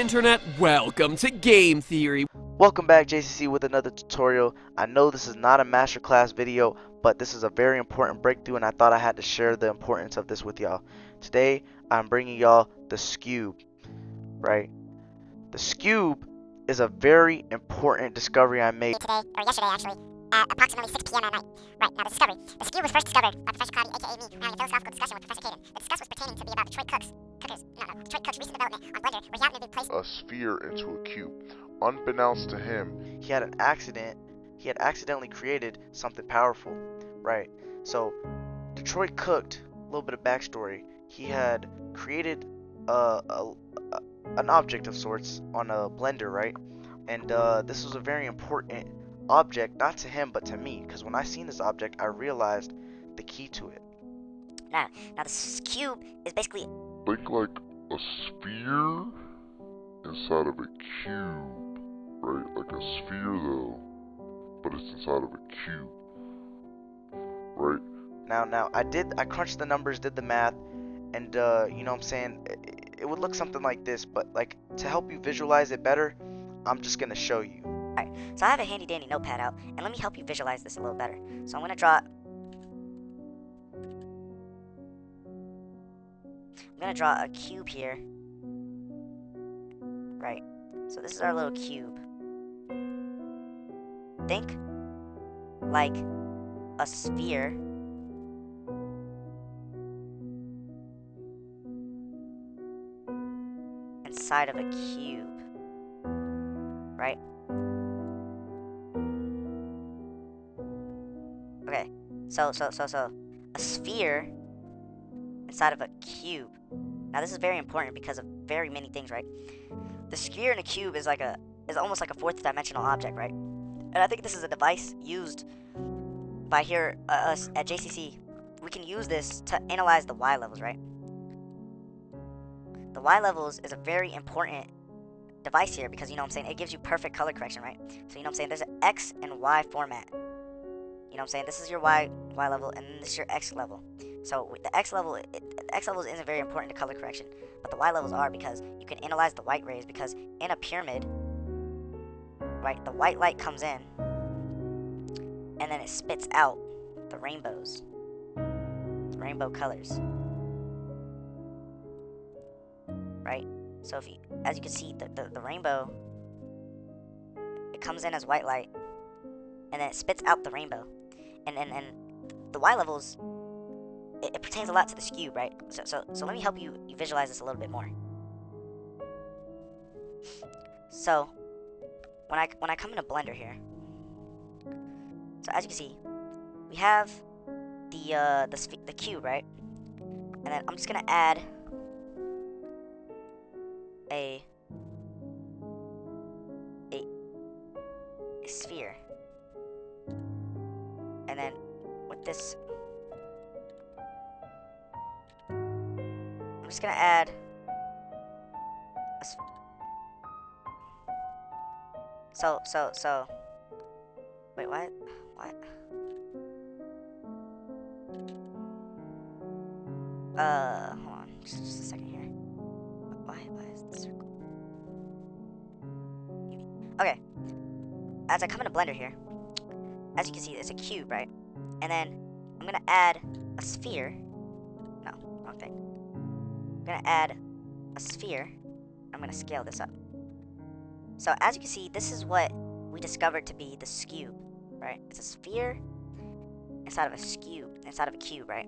Internet, welcome to Game Theory. Welcome back, JCC, with another tutorial. I know this is not a masterclass video, but this is a very important breakthrough and I thought I had to share the importance of this with y'all. Today I'm bringing y'all the Sqube, right? The Sqube is a very important discovery I made today, or yesterday actually, at approximately 6 p.m. at night. Right, now the discovery. The Sqube was first discovered by Professor Cloudy, aka me, having a philosophical discussion with Professor Caden. The discussion was pertaining to be about Detroit Cook's recent development on Blender, where he happened to be placed a sphere into a cube. Unbeknownst to him, he had an accident. He had accidentally created something powerful, right? So Detroit Cooked, a little bit of backstory. He had created an object of sorts on a blender, right? And this was a very important object, not to him but to me, because when I seen this object I realized the key to it. Now the Sqube is basically think like a sphere inside of a cube, right? Like a sphere though, but it's inside of a cube, right? Now I crunched the numbers, did the math, and you know what I'm saying, it would look something like this, but like to help you visualize it better, I'm just gonna show you. Alright, so I have a handy dandy notepad out, and let me help you visualize this a little better. So I'm gonna draw a cube here. Right. So this is our little cube. Think like a sphere inside of a cube. Right? Okay. So a sphere inside of a cube. Now this is very important because of very many things, right? The sphere in a cube is almost like a fourth dimensional object, right? And I think this is a device used by us at JCC. We can use this to analyze the Y levels, right? The Y levels is a very important device here because, you know what I'm saying, it gives you perfect color correction, right? So, you know what I'm saying, there's an X and Y format. You know what I'm saying? This is your Y level, and this is your X level. So the X level isn't very important to color correction, but the Y levels are, because you can analyze the white rays, because in a pyramid, right, the white light comes in, and then it spits out the rainbows, the rainbow colors, right? So as you can see, the rainbow, it comes in as white light, and then it spits out the rainbow. And the Y levels, it pertains a lot to the Sqube, right? So let me help you visualize this a little bit more. So when I come into Blender here, so as you can see, we have the cube, right? And then I'm just gonna add a sphere. And then with this, I'm just gonna add so wait, what? Hold on, just a second here. Why is this circle? Okay. As I come into Blender here, as you can see, it's a cube, right? And then I'm gonna add a sphere. No, wrong thing. I'm gonna add a sphere. I'm gonna scale this up. So as you can see, this is what we discovered to be the Sqube, right? It's a sphere inside of a cube, right?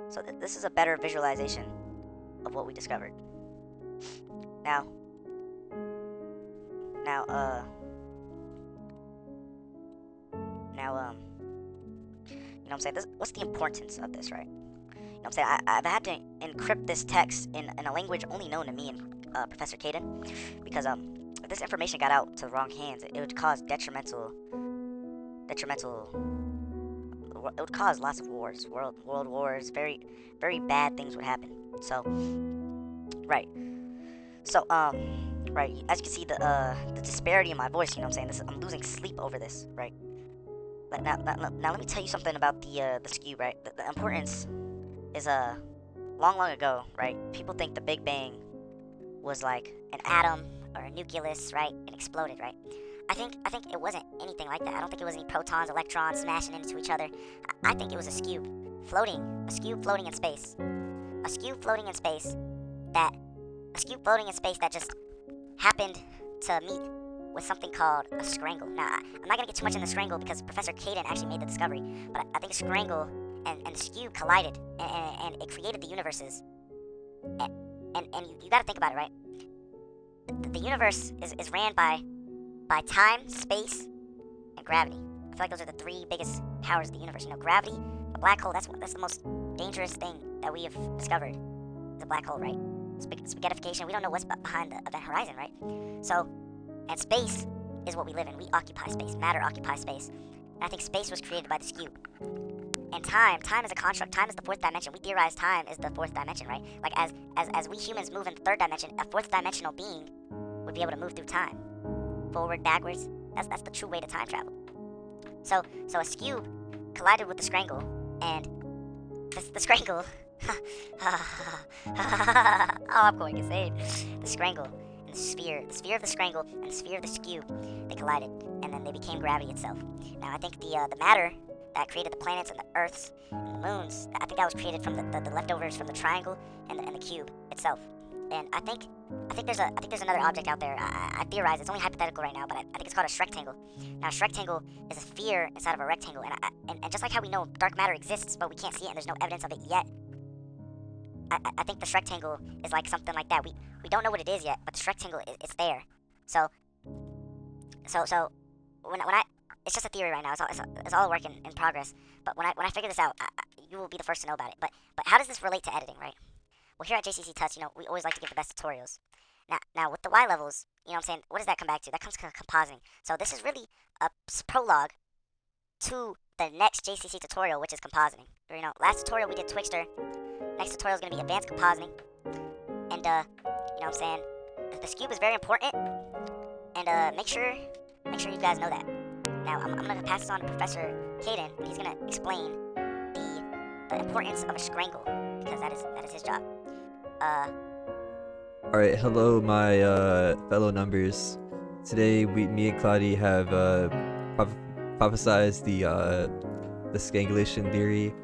So this is a better visualization of what we discovered. Now, you know what I'm saying? What's the importance of this, right? You know what I'm saying? I've had to encrypt this text in a language only known to me and Professor Caden, because if this information got out to the wrong hands, it would cause detrimental. It would cause lots of wars, world wars. Very, very bad things would happen. So, right. So, right. As you can see, the disparity in my voice. You know what I'm saying? I'm losing sleep over this, right? Now, let me tell you something about the Sqube, right? The importance is long ago, right? People think the Big Bang was like an atom or a nucleus, right, and exploded, right? I think it wasn't anything like that. I don't think it was any protons, electrons smashing into each other. I think it was a scube floating in space. A scube floating in space that just happened to meet with something called a scrangle. Now, I'm not gonna get too much in the scrangle because Professor Caden actually made the discovery, but I think a scrangle and the scube collided, and it created the universes. And you gotta think about it, right? The universe is ran by time, space, and gravity. I feel like those are the three biggest powers of the universe. You know, gravity, a black hole, that's the most dangerous thing that we have discovered, is a black hole, right? Spaghettification, we don't know what's behind the event horizon, right? So, and space is what we live in. We occupy space. Matter occupies space. And I think space was created by the scube. And time is a construct. Time is the fourth dimension. We theorize time is the fourth dimension, right? Like as we humans move in the third dimension, a fourth dimensional being would be able to move through time. Forward, backwards. That's the true way to time travel. So a scube collided with the scrangle, and the scrangle. Oh, I'm going insane. The scrangle and the sphere of the scrangle and the sphere of the scube, they collided, and then they became gravity itself. Now I think the matter that created the planets and the Earths and the moons, I think that was created from the leftovers from the triangle and the cube itself. And I think there's another object out there. I theorize it's only hypothetical right now, but I think it's called a rectangle. Now, a rectangle is a sphere inside of a rectangle, and just like how we know dark matter exists, but we can't see it and there's no evidence of it yet. I think the rectangle is like something like that. We don't know what it is yet, but the rectangle is there. So when I it's just a theory right now. It's all a work in progress. But when I figure this out, you will be the first to know about it. But how does this relate to editing, right? Well, here at JCC Tuts, we always like to give the best tutorials. Now with the Y levels, what I'm saying, what does that come back to? That comes to compositing. So this is really a prologue to the next JCC tutorial, which is compositing. Last tutorial we did Twixtor. Next tutorial is going to be advanced compositing. And, you know what I'm saying? The scube is very important. And, make sure you guys know that. Now, I'm going to pass this on to Professor Caden, and he's going to explain the importance of a scrangle, because that is his job. Alright, hello my fellow numbers. Today me and Claudia have prophesized the scangulation theory.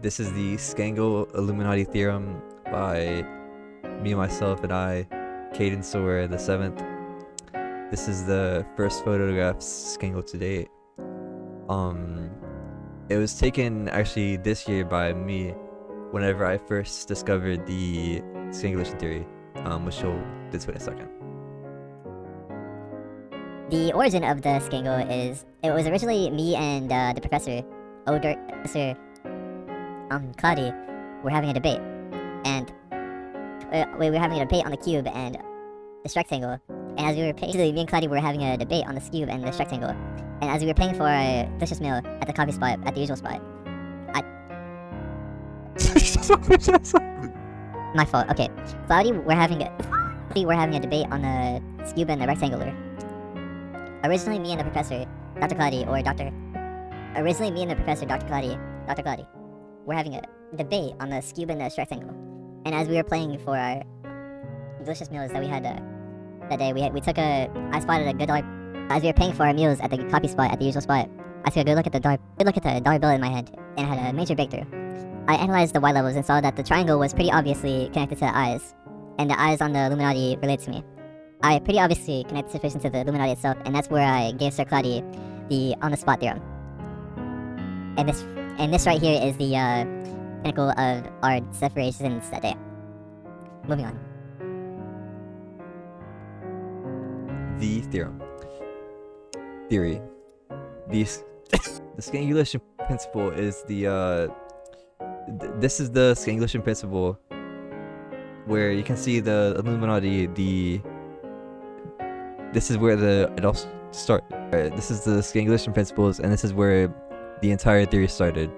This is the Scangle Illuminati theorem by me, myself, and I, Caden Sower the 7th. This is the first photograph scangle to date. It was taken actually this year by me whenever I first discovered the scangulation theory, which you'll get to in a second. The origin of the scangle is, it was originally me and the Professor Claudia were having a debate, and we were having a debate on the cube and the rectangle. And as we were basically, me and Claudia were having a debate on the cube and the rectangle. And as we were paying for a delicious meal at the coffee spot, at the usual spot, my fault. Okay, Claudia, we're having a debate on the cube and the rectangular. Originally, me and the Professor, Dr. Claudia, we're having a debate on the cube and the rectangle. And as we were playing for our delicious meals that we had that day, I spotted a good dollar. As we were paying for our meals at the coffee spot, at the usual spot, I took a good look at the dollar bill in my hand, and had a major breakthrough. I analyzed the Y levels and saw that the triangle was pretty obviously connected to the eyes, and the eyes on the Illuminati related to me. I pretty obviously connected suspicion to the Illuminati itself, and that's where I gave Sir Claudia the on-the-spot theorem. And this right here is the pinnacle of our separations that day. Moving on. The theory. The scangulation principle is this is the scangulation principle where you can see the Illuminati. This is where it all starts. This is the scangulation principles, and this is where the entire theory started.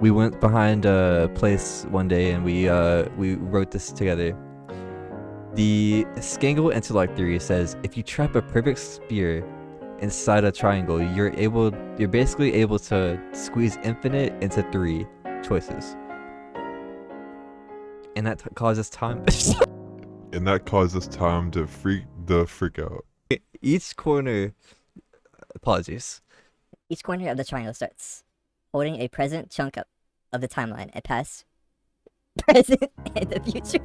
We went behind a place one day and we wrote this together. The Scangle interlock theory says if you trap a perfect sphere inside a triangle, you're basically able to squeeze infinite into 3 choices. and that causes time. And that causes time to freak out. Each corner. Apologies. Each corner of the triangle starts holding a present chunk of the timeline, a past, present, and the future.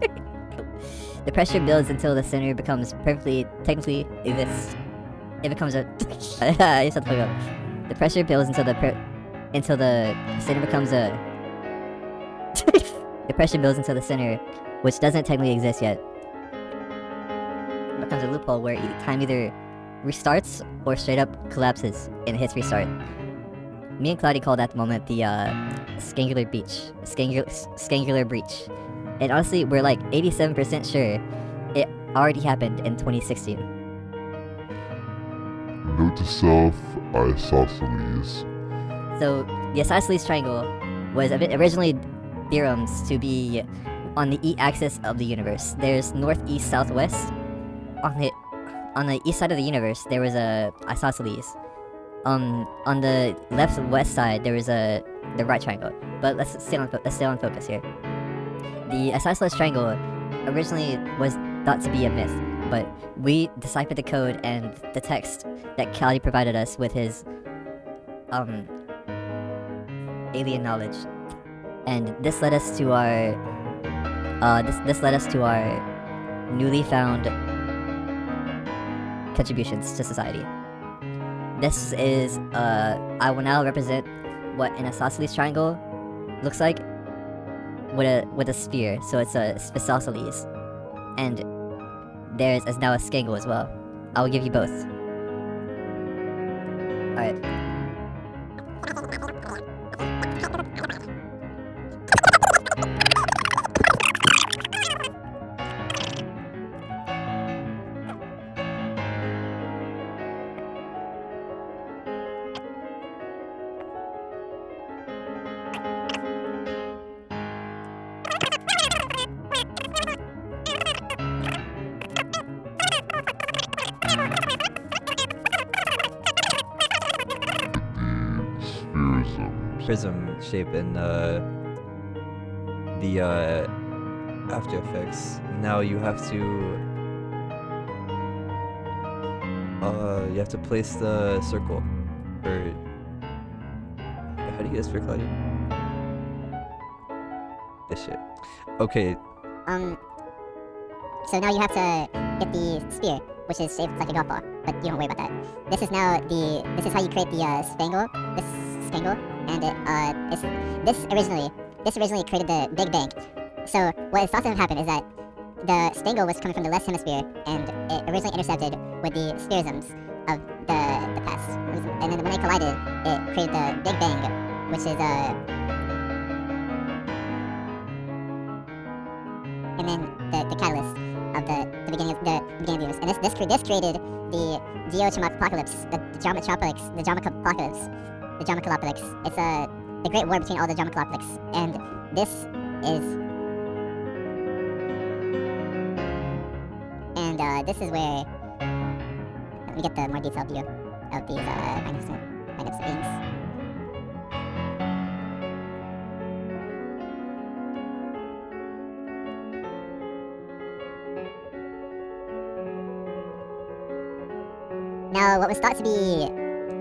The pressure builds until the center becomes technically exists. It becomes a. I just have to fuck up. The pressure builds until the center becomes a. The pressure builds until the center, which doesn't technically exist yet, becomes a loophole where time either restarts or straight up collapses and hits restart. Me and Cloudy call that moment the scangular breach. And honestly, we're like 87% sure it already happened in 2016. Note to self, isosceles. So the isosceles triangle was originally theorems to be on the axis of the universe. There's north, east, southwest. On the east side of the universe, there was a isosceles. On the left west side, there was the right triangle. But let's stay on focus here. The isosceles triangle originally was thought to be a myth, but we deciphered the code and the text that Callie provided us with his alien knowledge, and this led us to our newly found contributions to society. This is I will now represent what an isosceles triangle looks like with a sphere. So it's a isosceles, and there's now a scangle as well. I will give you both. All right. Prism shape in the After Effects. Now you have to place the circle, or how do you get this for Claudia? This shit. Okay. So now you have to get the sphere, which is shaped like a golf ball, but you don't worry about that. This is how you create the spangle. This scangle, and this originally created the Big Bang. So what is thought to have happened is that the spangle was coming from the left hemisphere, and it originally intercepted with the spherisms of the past. And then when they collided, it created the Big Bang, which is and then the catalyst of the beginning of the universe. And this created the geochromapocalypse, the dramacopocalypse. The Dramacopocalypse. It's the great war between all the Dramacopocalypse, and this is where let me get the more detailed view of these magnificent beings. Now, what was thought to be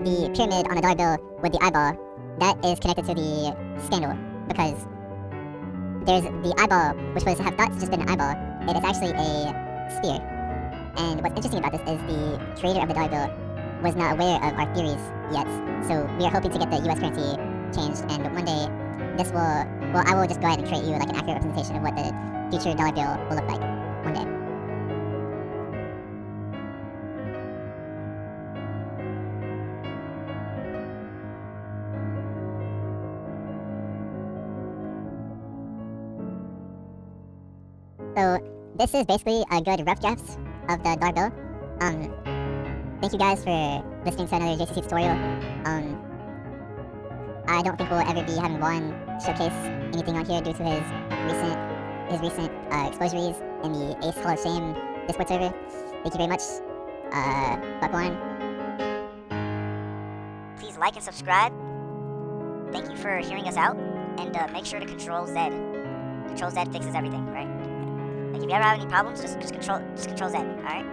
the pyramid on the dollar bill with the eyeball, that is connected to the scandal, because there's the eyeball, which was have thought to just been an eyeball. It is actually a sphere. And what's interesting about this is the creator of the dollar bill was not aware of our theories yet. So we are hoping to get the US currency changed, and one day I will just go ahead and create you like an accurate representation of what the future dollar bill will look like one day. So this is basically a good rough draft of the dollar bill. Thank you guys for listening to another JCC tutorial. I don't think we'll ever be having Juan showcase anything on here due to his recent exposures in the Ace Hall of Shame Discord server. Thank you very much. Fuck Juan. Please like and subscribe. Thank you for hearing us out, and make sure to control Z. Control Z fixes everything, right? Like if you ever have any problems, just control Z, alright?